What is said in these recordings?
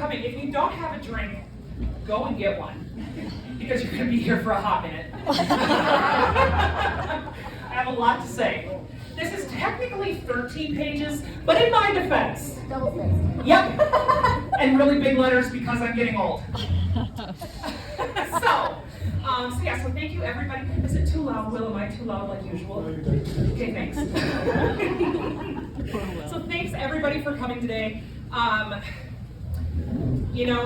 coming. If you don't have a drink, go and get one, because you're going to be here for a hot minute. I have a lot to say. This is technically 13 pages, but in my defense. Double spaced. Yep. And really big letters because I'm getting old. So thank you everybody. Is it too loud, Will? Am I too loud like usual? Okay, thanks. So thanks everybody for coming today.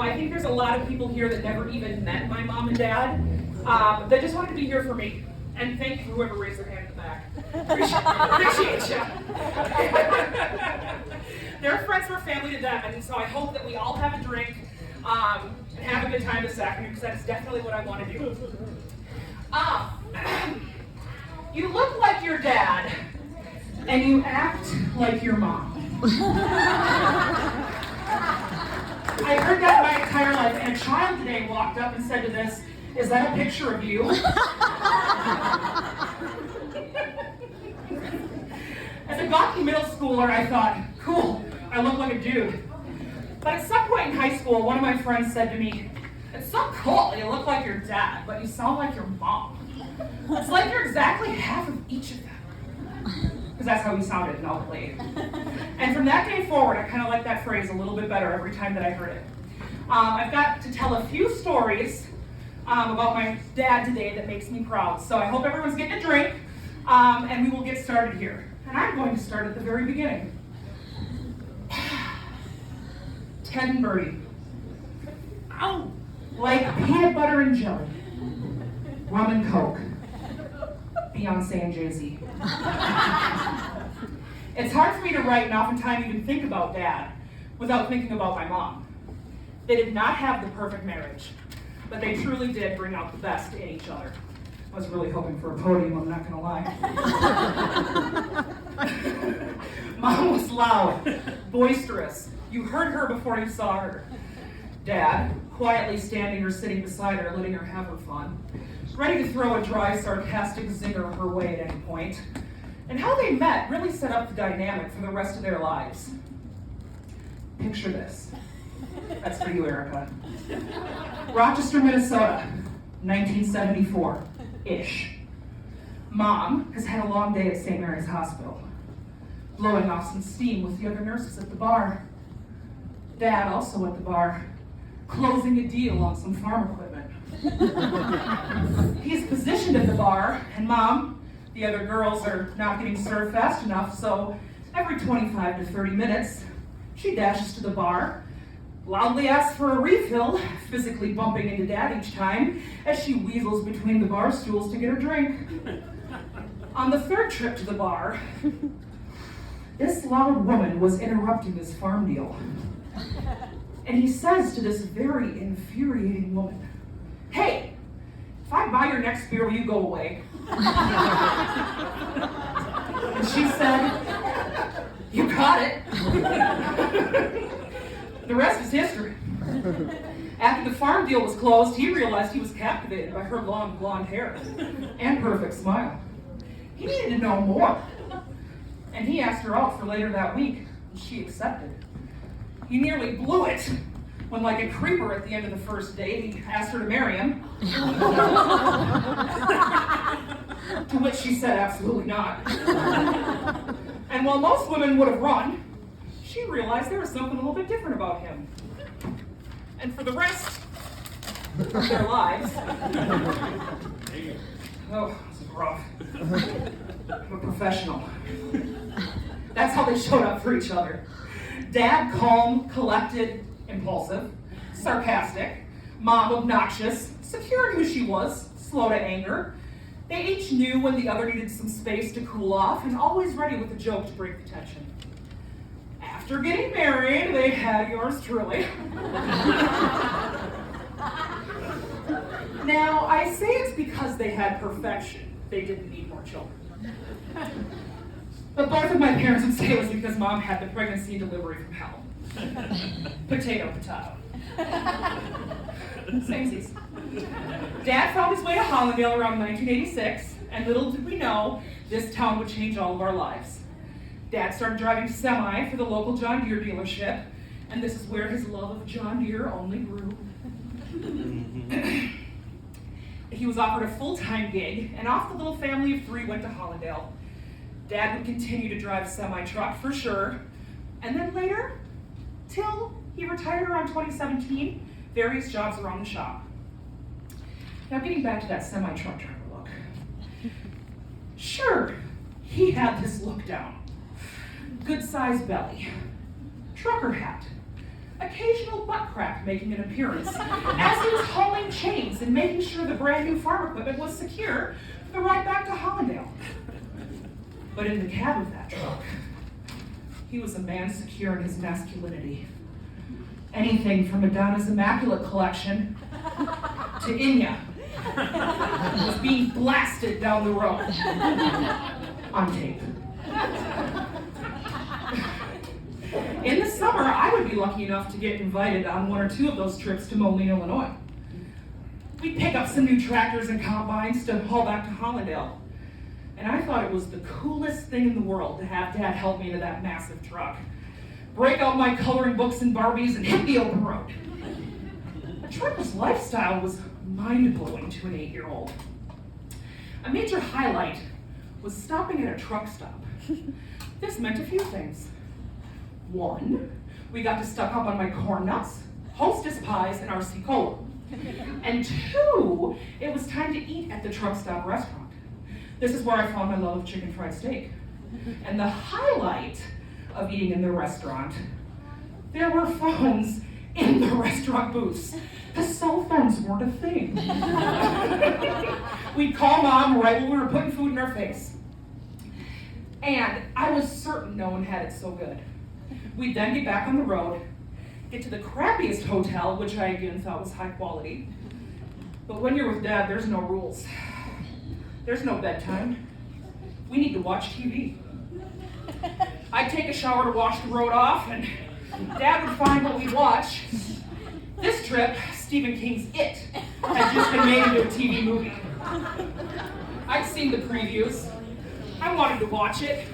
I think there's a lot of people here that never even met my mom and dad that just wanted to be here for me. And thank you whoever raised their hand in the back. Appreciate you. Their friends were family to them, and so I hope that we all have a drink and have a good time this afternoon, because that is definitely what I want to do. You look like your dad, and you act like your mom. I heard that my entire life, and a child today walked up and said to this, "Is that a picture of you?" As a gawky middle schooler, I thought, cool, I look like a dude. But at some point in high school, one of my friends said to me, "It's so cool, you look like your dad, but you sound like your mom. It's like you're exactly half of each of them." Because that's how he sounded, no, played. And from that day forward, I kind of like that phrase a little bit better every time that I heard it. I've got to tell a few stories about my dad today that makes me proud. So I hope everyone's getting a drink, and we will get started here. And I'm going to start at the very beginning. Ted and Bertie. Ow! Like peanut butter and jelly. Rum and Coke. Beyonce and Jay-Z. It's hard for me to write and oftentimes even think about Dad without thinking about my mom. They did not have the perfect marriage, but they truly did bring out the best in each other. I was really hoping for a podium, I'm not gonna lie. Mom was loud, boisterous. You heard her before you saw her. Dad, quietly standing or sitting beside her, letting her have her fun, ready to throw a dry, sarcastic zinger her way at any point. And how they met really set up the dynamic for the rest of their lives. Picture this. That's for you, Erica. Rochester, Minnesota, 1974-ish. Mom has had a long day at St. Mary's Hospital, blowing off some steam with the other nurses at the bar. Dad also at the bar, closing a deal on some farm equipment. He's positioned at the bar, and Mom, the other girls are not getting served fast enough, so every 25 to 30 minutes, she dashes to the bar, loudly asks for a refill, physically bumping into Dad each time as she weasels between the bar stools to get her drink. On the third trip to the bar, this loud woman was interrupting this farm deal. And he says to this very infuriating woman, "Hey, if I buy your next beer, will you go away?" And she said, "You got it." The rest is history. After the farm deal was closed, he realized he was captivated by her long blonde hair and perfect smile. He needed to know more. And he asked her out for later that week, and she accepted. He nearly blew it when, like a creeper at the end of the first date, he asked her to marry him. To which she said absolutely not. And while most women would have run, she realized there was something a little bit different about him. And for the rest of their lives, oh, this is rough. I'm a professional. That's how they showed up for each other. Dad, calm, collected, impulsive, sarcastic. Mom, obnoxious, secure in who she was, slow to anger. They each knew when the other needed some space to cool off, and always ready with a joke to break the tension. After getting married, they had yours truly. Now, I say it's because they had perfection. They didn't need more children. But both of my parents would say it was because Mom had the pregnancy and delivery from hell. Potato, potato. Samesies. Dad found his way to Hollandale around 1986, and little did we know, this town would change all of our lives. Dad started driving semi for the local John Deere dealership, and this is where his love of John Deere only grew. He was offered a full-time gig, and off the little family of 3 went to Hollandale. Dad would continue to drive a semi-truck for sure, and then later, till he retired around 2017, various jobs around the shop. Now getting back to that semi-truck driver look. Sure, he had this look down. Good-sized belly, trucker hat, occasional butt crack making an appearance as he was hauling chains and making sure the brand new farm equipment was secure for the ride back to Hollandale. But in the cab of that truck, he was a man secure in his masculinity. Anything from Madonna's Immaculate Collection to Inya was being blasted down the road on tape. In the summer, I would be lucky enough to get invited on 1 or 2 of those trips to Moline, Illinois. We'd pick up some new tractors and combines to haul back to Hollandale. And I thought it was the coolest thing in the world to have Dad help me into that massive truck, break out my coloring books and Barbies, and hit the open road. A trucker's lifestyle was mind-blowing to an 8-year-old. A major highlight was stopping at a truck stop. This meant a few things. 1, we got to stock up on my corn nuts, Hostess pies, and RC Cola. And 2, it was time to eat at the truck stop restaurant. This is where I found my love of chicken fried steak. And the highlight of eating in the restaurant, there were phones in the restaurant booths. The cell phones weren't a thing. We'd call Mom right when we were putting food in our face. And I was certain no one had it so good. We'd then get back on the road, get to the crappiest hotel, which I again thought was high quality. But when you're with Dad, there's no rules. There's no bedtime. We need to watch TV. I'd take a shower to wash the road off, and Dad would find what we'd watch. This trip, Stephen King's It had just been made into a TV movie. I'd seen the previews. I wanted to watch it.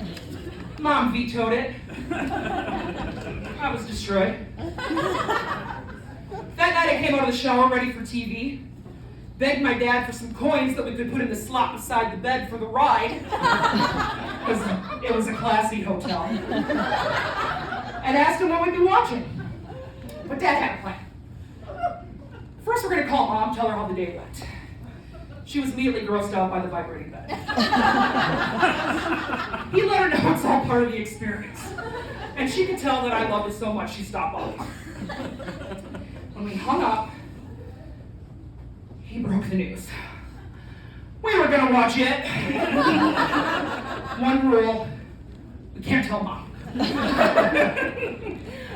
Mom vetoed it. I was destroyed. That night I came out of the shower ready for TV. Begged my dad for some coins that we could put in the slot beside the bed for the ride, because it was a classy hotel, and asked him what we'd be watching. But Dad had a plan. First, we're going to call Mom, tell her how the day went. She was immediately grossed out by the vibrating bed. He let her know it's all part of the experience, and she could tell that I loved it so much she stopped bothering. When we hung up, he broke the news. We were gonna watch it. One rule, we can't tell Mom.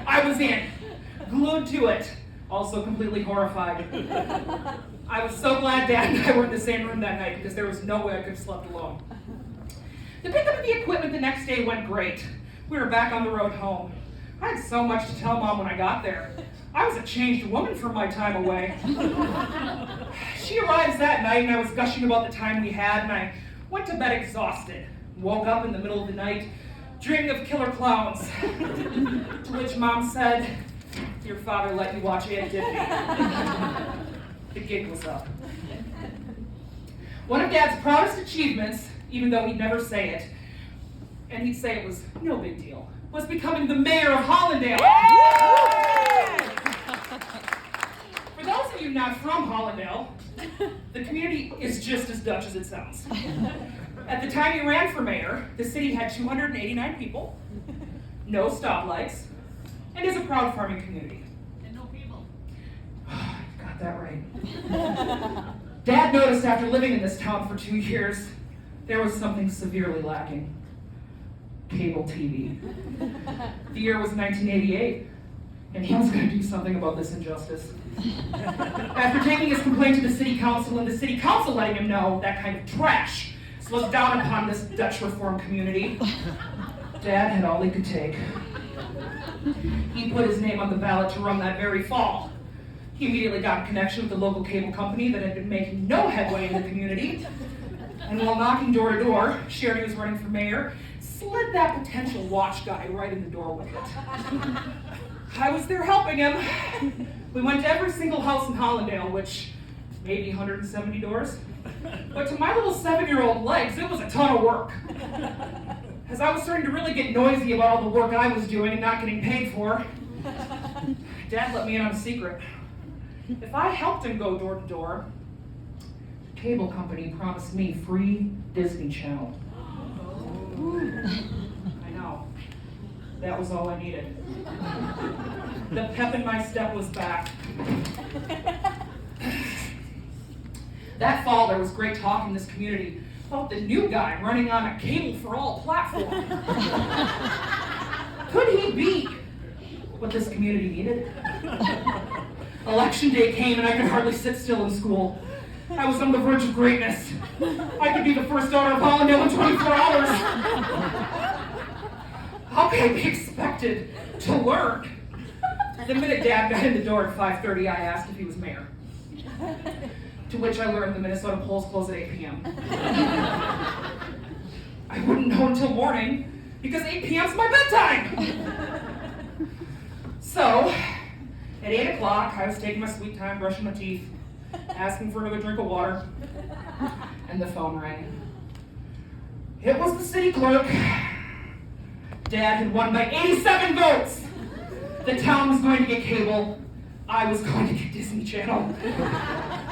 I was in, glued to it, also completely horrified. I was so glad Dad and I were in the same room that night because there was no way I could have slept alone. The pickup of the equipment the next day went great. We were back on the road home. I had so much to tell Mom when I got there. I was a changed woman from my time away. She arrives that night and I was gushing about the time we had, and I went to bed exhausted. Woke up in the middle of the night, dreaming of killer clowns. To which Mom said, "Your father let you watch it, didn't he?" The gig was up. One of Dad's proudest achievements, even though he'd never say it, and he'd say it was no big deal, was becoming the mayor of Hollandale. For those of you not from Hollandale, the community is just as Dutch as it sounds. At the time he ran for mayor, the city had 289 people, no stoplights, and is a proud farming community. And no people. Got that right. Dad noticed after living in this town for 2 years, there was something severely lacking. Cable TV. The year was 1988, and he was going to do something about this injustice. After taking his complaint to the city council, and the city council letting him know that kind of trash looked down upon this Dutch reform community, Dad had all he could take. He put his name on the ballot to run that very fall. He immediately got a connection with the local cable company that had been making no headway in the community. And while knocking door to door, shared he was running for mayor, slid that potential watch guy right in the door with it. I was there helping him. We went to every single house in Hollandale, which maybe 170 doors. But to my little 7-year-old legs, it was a ton of work. As I was starting to really get noisy about all the work I was doing and not getting paid for, Dad let me in on a secret. If I helped him go door to door, the cable company promised me free Disney Channel. I know. That was all I needed. The pep in my step was back. That fall, there was great talk in this community about the new guy running on a cable for all platform. Could he be what this community needed? Election day came and I could hardly sit still in school. I was on the verge of greatness. I could be the first daughter of Hollandale in 24 hours. How could I be expected to learn? The minute Dad got in the door at 5:30, I asked if he was mayor. To which I learned the Minnesota polls close at 8 p.m. I wouldn't know until morning because 8 p.m. is my bedtime. So, at 8 o'clock, I was taking my sweet time, brushing my teeth, asking for another drink of water, and the phone rang. It was the city clerk. Dad had won by 87 votes. The town was going to get cable. I was going to get Disney Channel.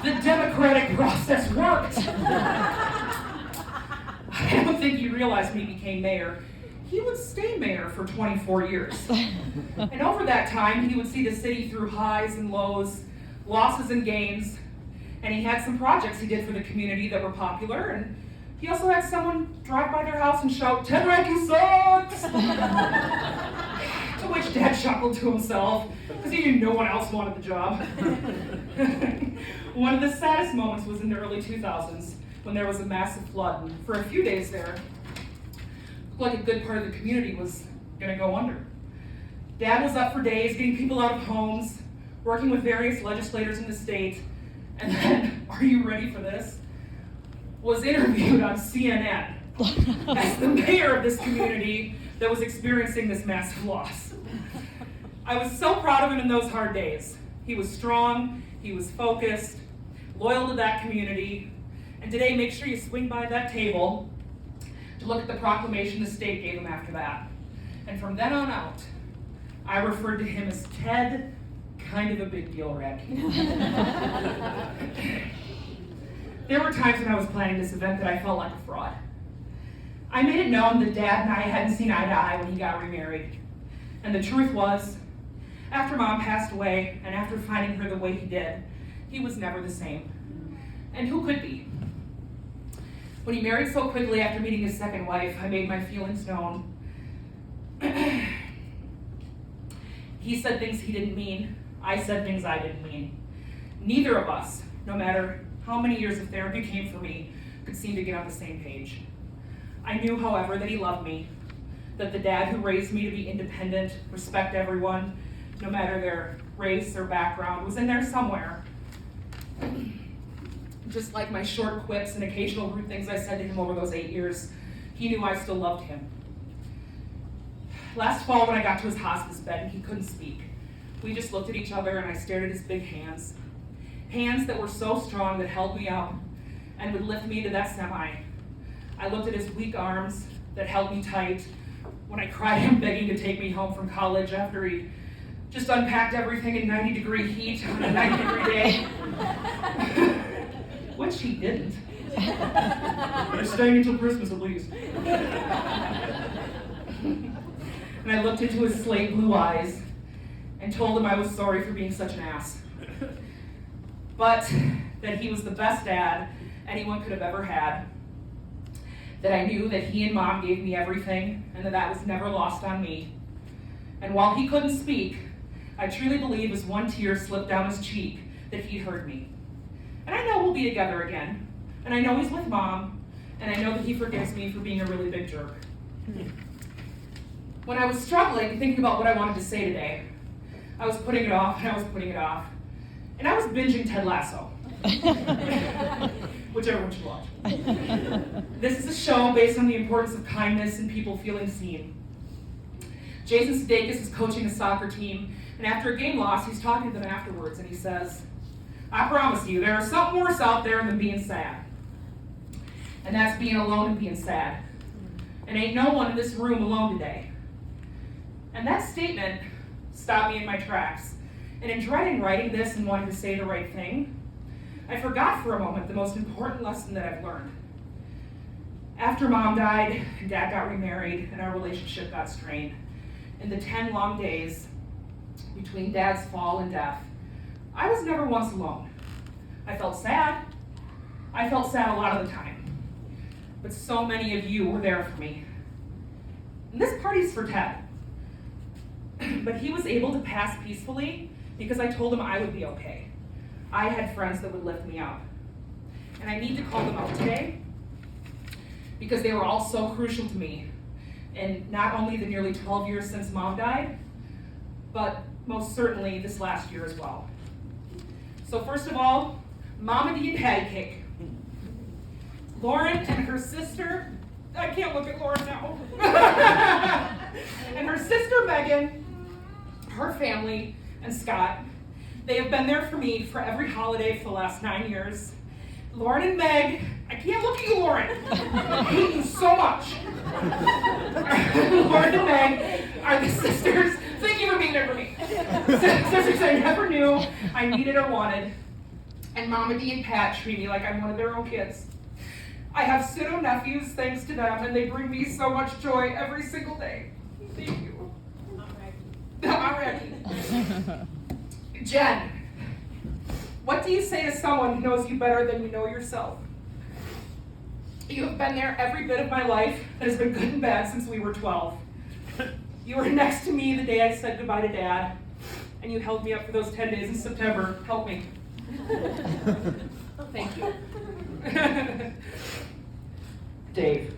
The democratic process worked. I don't think he realized when he became mayor, he would stay mayor for 24 years. And over that time, he would see the city through highs and lows, losses and gains, and he had some projects he did for the community that were popular, and he also had someone drive by their house and shout, "Ted Radke sucks!" To which Dad chuckled to himself, because he knew no one else wanted the job. One of the saddest moments was in the early 2000s, when there was a massive flood, and for a few days there, it looked like a good part of the community was gonna go under. Dad was up for days getting people out of homes, working with various legislators in the state, and then, are you ready for this? Was interviewed on CNN as the mayor of this community that was experiencing this massive loss. I was so proud of him in those hard days. He was strong, he was focused, loyal to that community, and today make sure you swing by that table to look at the proclamation the state gave him after that. And from then on out, I referred to him as Ted, kind of a big deal Radke. There were times when I was planning this event that I felt like a fraud. I made it known that Dad and I hadn't seen eye to eye when he got remarried. And the truth was, after Mom passed away, and after finding her the way he did, he was never the same. And who could be? When he married so quickly after meeting his second wife, I made my feelings known. He said things he didn't mean. I said things I didn't mean. Neither of us, no matter how many years of therapy came for me, could seem to get on the same page. I knew, however, that he loved me, that the dad who raised me to be independent, respect everyone, no matter their race or background, was in there somewhere. Just like my short quips and occasional rude things I said to him over those 8 years, he knew I still loved him. Last fall when I got to his hospice bed and he couldn't speak, we just looked at each other and I stared at his big hands. Hands that were so strong that held me up and would lift me to that semi. I looked at his weak arms that held me tight when I cried him begging to take me home from college after he just unpacked everything in 90-degree heat on a 90-degree day. Which he didn't. They're staying until Christmas at least. And I looked into his slate blue eyes and told him I was sorry for being such an ass. But that he was the best dad anyone could have ever had. That I knew that he and Mom gave me everything and that was never lost on me. And while he couldn't speak, I truly believe as one tear slipped down his cheek that he'd heard me. And I know we'll be together again. And I know he's with Mom. And I know that he forgives me for being a really big jerk. When I was struggling, thinking about what I wanted to say today, I was putting it off and I was putting it off. And I was binging Ted Lasso. Whichever one you watch. This is a show based on the importance of kindness and people feeling seen. Jason Sudeikis is coaching a soccer team, and after a game loss, he's talking to them afterwards, and he says, I promise you, there is something worse out there than being sad. And that's being alone and being sad. And ain't no one in this room alone today. And that statement stopped me in my tracks. And in dreading writing this and wanting to say the right thing, I forgot for a moment the most important lesson that I've learned. After Mom died, and Dad got remarried, and our relationship got strained, in the 10 long days between Dad's fall and death, I was never once alone. I felt sad. I felt sad a lot of the time. But so many of you were there for me. And this party's for Ted. But he was able to pass peacefully because I told him I would be okay. I had friends that would lift me up. And I need to call them out today because they were all so crucial to me. And not only the nearly 12 years since Mom died, but most certainly this last year as well. So first of all, Mama D and Patty Cake. Lauren and her sister, I can't look at Lauren now. And her sister Megan, her family, and Scott, they have been there for me for every holiday for the last 9 years. Lauren and Meg, I can't look at you, Lauren. I hate you so much. Lauren and Meg are the sisters. Thank you for being there for me. Sisters I never knew I needed or wanted. And Mama D and Pat treat me like I'm one of their own kids. I have pseudo nephews thanks to them, and they bring me so much joy every single day. Thank you. I'm ready. Jen, what do you say to someone who knows you better than you know yourself? You have been there every bit of my life that has been good and bad since we were 12. You were next to me the day I said goodbye to Dad, and you held me up for those 10 days in September. Help me. Thank you. Dave,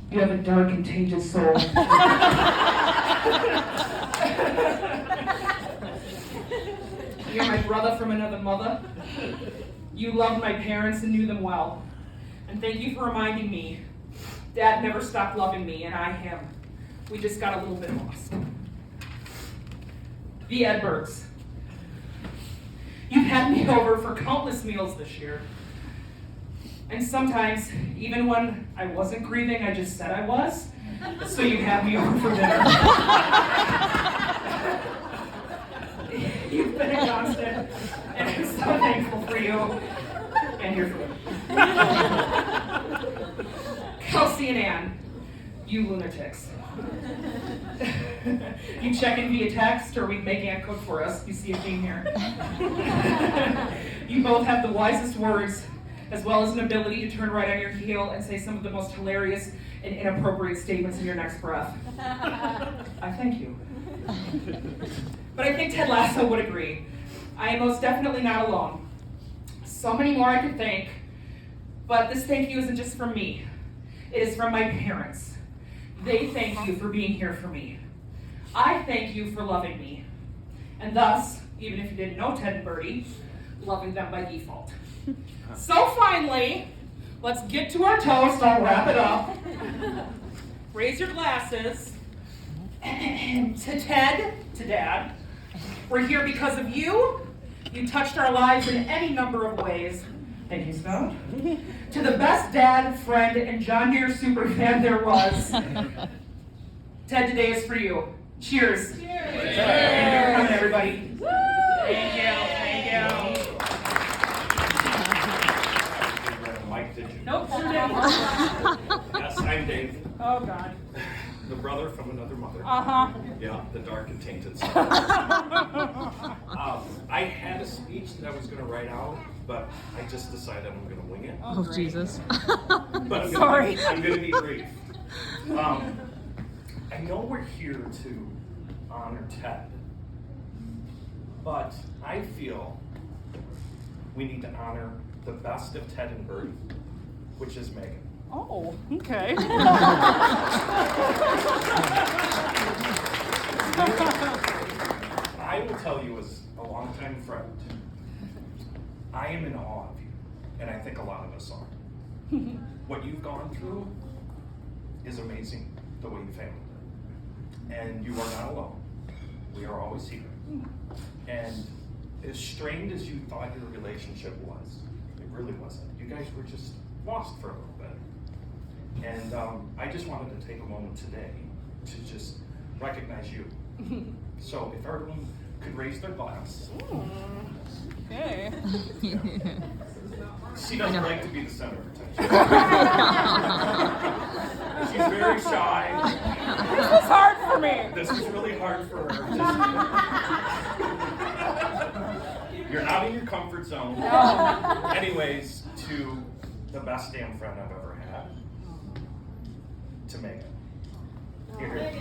you have a dark and tainted soul. You're my brother from another mother. You loved my parents and knew them well. And thank you for reminding me. Dad never stopped loving me, and I him. We just got a little bit lost. The Edbergs. You've had me over for countless meals this year. And sometimes, even when I wasn't grieving, I just said I was. So you had me over for dinner. You've been a constant, and I'm so thankful for you and your food. Kelsey and Ann, you lunatics. You check in via text, or we make Ann cook for us. You see a theme here. You both have the wisest words, as well as an ability to turn right on your heel and say some of the most hilarious and inappropriate statements in your next breath. I thank you. But I think Ted Lasso would agree. I am most definitely not alone. So many more I could thank, but this thank you isn't just from me. It is from my parents. They thank you for being here for me. I thank you for loving me. And thus, even if you didn't know Ted and Bertie, loving them by default. So finally, let's get to our toast. I'll wrap it up. Raise your glasses. To Ted, to Dad, we're here because of you. You touched our lives in any number of ways. Thank you, Stone. To the best dad, friend, and John Deere superfan there was. Ted, today is for you. Cheers. Cheers. Cheers. Thank you for coming, everybody. Woo. Thank you. Thank you. Mike, did you? Nope, sure didn't. Yes, I'm Dave. Oh, God. The brother from another mother. Uh-huh. Yeah, the dark and tainted son. I had a speech that I was going to write out, but I just decided I'm going to wing it. Oh, Jesus. But I'm going to be brief. I know we're here to honor Ted, but I feel we need to honor the best of Ted and Bertie, which is Megan. Oh, okay. I will tell you as a longtime friend, I am in awe of you, and I think a lot of us are. What you've gone through is amazing, the way you handled it. And you are not alone. We are always here. And as strained as you thought your relationship was, it really wasn't. You guys were just lost for a little bit. And I just wanted to take a moment today to just recognize you. So if everyone could raise their glass. Okay. She doesn't like to be the center of attention. She's very shy. This was hard for me. This is really hard for her. You're out of your comfort zone. No. Anyways, to the best damn friend I've ever had, to Megan. Here.